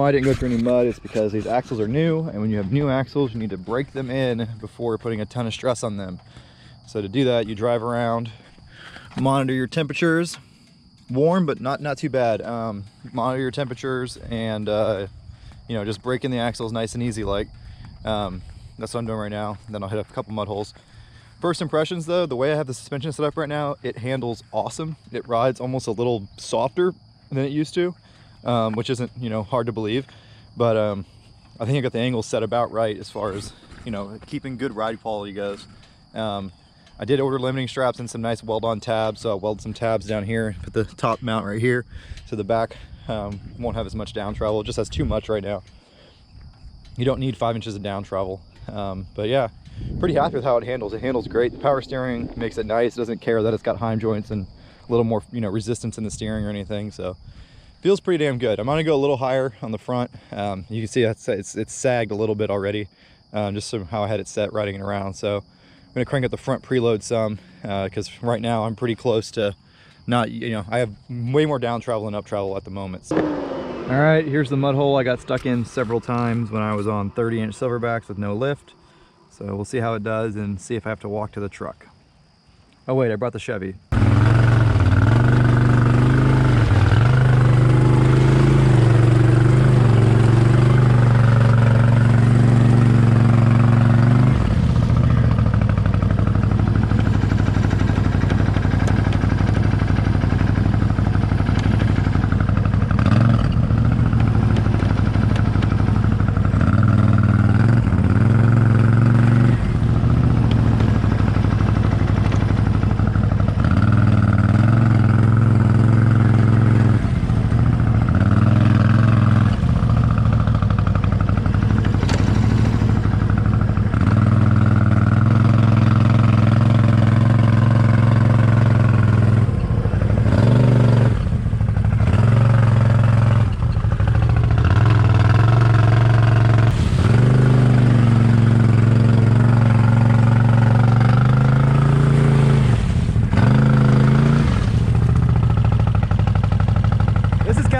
why I didn't go through any mud is because these axles are new, and when you have new axles, you need to break them in before putting a ton of stress on them. So to do that, you drive around, monitor your temperatures, warm but not too bad. Monitor your temperatures and you know, just break in the axles nice and easy like. That's what I'm doing right now. Then I'll hit a couple mud holes. First impressions though, the way I have the suspension set up right now, it handles awesome. It rides almost a little softer than it used to, which isn't, you know, hard to believe. But I think I got the angle set about right as far as, you know, keeping good ride quality goes. I did order limiting straps and some nice weld-on tabs, so I welded some tabs down here, put the top mount right here, so the back won't have as much down travel. It just has too much right now. You don't need 5 inches of down travel. But yeah, pretty happy with how it handles. It handles great. The power steering makes it nice. It doesn't care that it's got heim joints and a little more, you know, resistance in the steering or anything. So feels pretty damn good. I'm gonna go a little higher on the front. You can see it's sagged a little bit already, just from how I had it set riding it around. So I'm gonna crank up the front preload some, because right now I'm pretty close to not, you know, I have way more down travel than up travel at the moment. So. All right, here's the mud hole I got stuck in several times when I was on 30-inch silverbacks with no lift. So we'll see how it does and see if I have to walk to the truck. Oh wait, I brought the Chevy.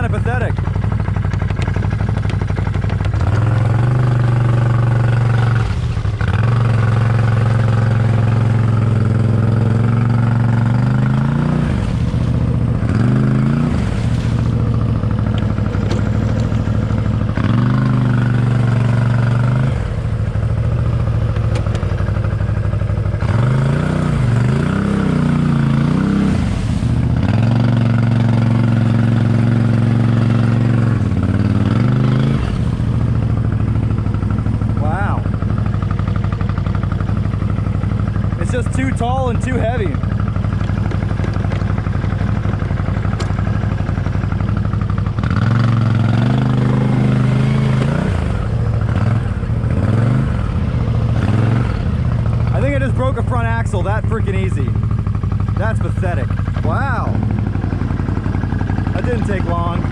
Pathetic. It's just too tall and too heavy. I think I just broke a front axle that freaking easy. That's pathetic. Wow. That didn't take long.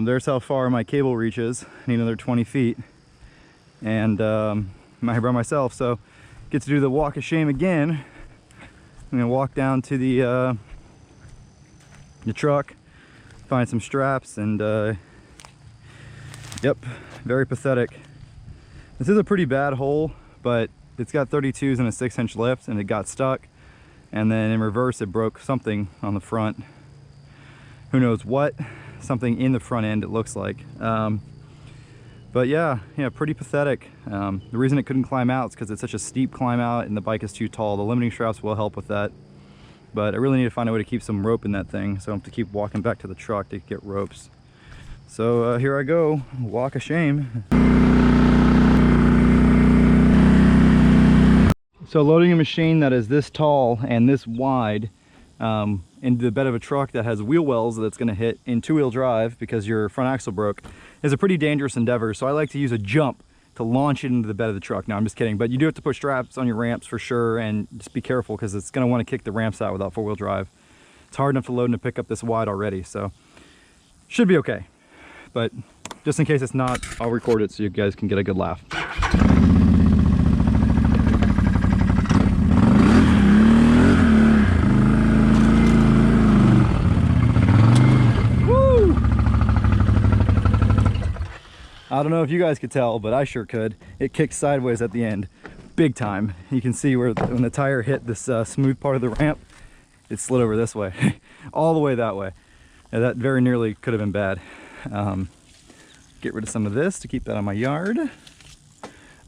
There's how far my cable reaches. I need another 20 feet. And I'm out here by myself, so get to do the walk of shame again. I'm gonna walk down to the truck, find some straps, and yep, very pathetic. This is a pretty bad hole, but it's got 32s and a 6-inch lift, and it got stuck. And then in reverse, it broke something on the front. Who knows what? Something in the front end, it looks like. But yeah, pretty pathetic. The reason it couldn't climb out is because it's such a steep climb out and the bike is too tall. The limiting straps will help with that, but I really need to find a way to keep some rope in that thing, so I have to keep walking back to the truck to get ropes. So here I go, walk of shame. So loading a machine that is this tall and this wide into the bed of a truck that has wheel wells that's going to hit in two-wheel drive because your front axle broke is a pretty dangerous endeavor. So I like to use a jump to launch it into the bed of the truck. No, I'm just kidding. But you do have to put straps on your ramps for sure, and just be careful because it's going to want to kick the ramps out without four-wheel drive. It's hard enough to load in a pickup this wide already, so should be okay. But just in case it's not, I'll record it so you guys can get a good laugh. I don't know if you guys could tell, but I sure could. It kicked sideways at the end, big time. You can see where when the tire hit this smooth part of the ramp, it slid over this way, all the way that way. And that very nearly could have been bad. Get rid of some of this to keep that on my yard.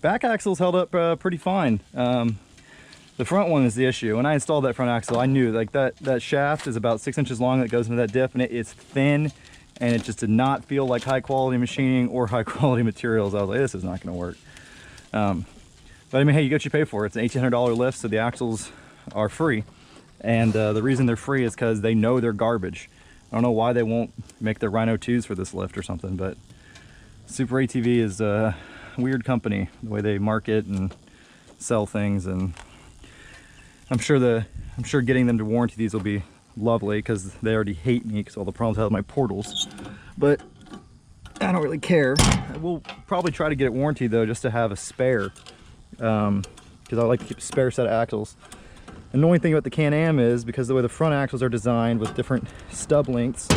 Back axle's held up pretty fine. The front one is the issue. When I installed that front axle, I knew like that shaft is about 6 inches long that goes into that diff, and it is thin. And it just did not feel like high quality machining or high quality materials. I was like, this is not gonna work. But I mean, hey, you get what you pay for. It's an $1,800 lift, so the axles are free. And the reason they're free is because they know they're garbage. I don't know why they won't make the Rhino 2s for this lift or something, but Super ATV is a weird company, the way they market and sell things. And I'm sure getting them to warranty these will be lovely because they already hate me because all the problems I have with my portals, but I don't really care. We'll probably try to get it warranted though, just to have a spare, because I like to keep a spare set of axles. The annoying thing about the Can-Am is because the way the front axles are designed with different stub lengths,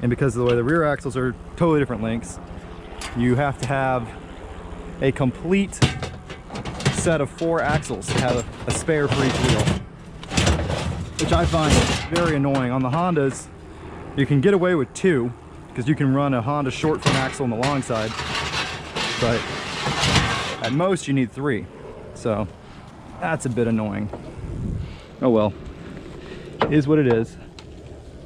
and because of the way the rear axles are totally different lengths, you have to have a complete set of 4 axles to have a spare for each wheel, which I find very annoying. On the Hondas, you can get away with 2 because you can run a Honda short front axle on the long side, but at most you need 3, so that's a bit annoying. Oh well, it is what it is.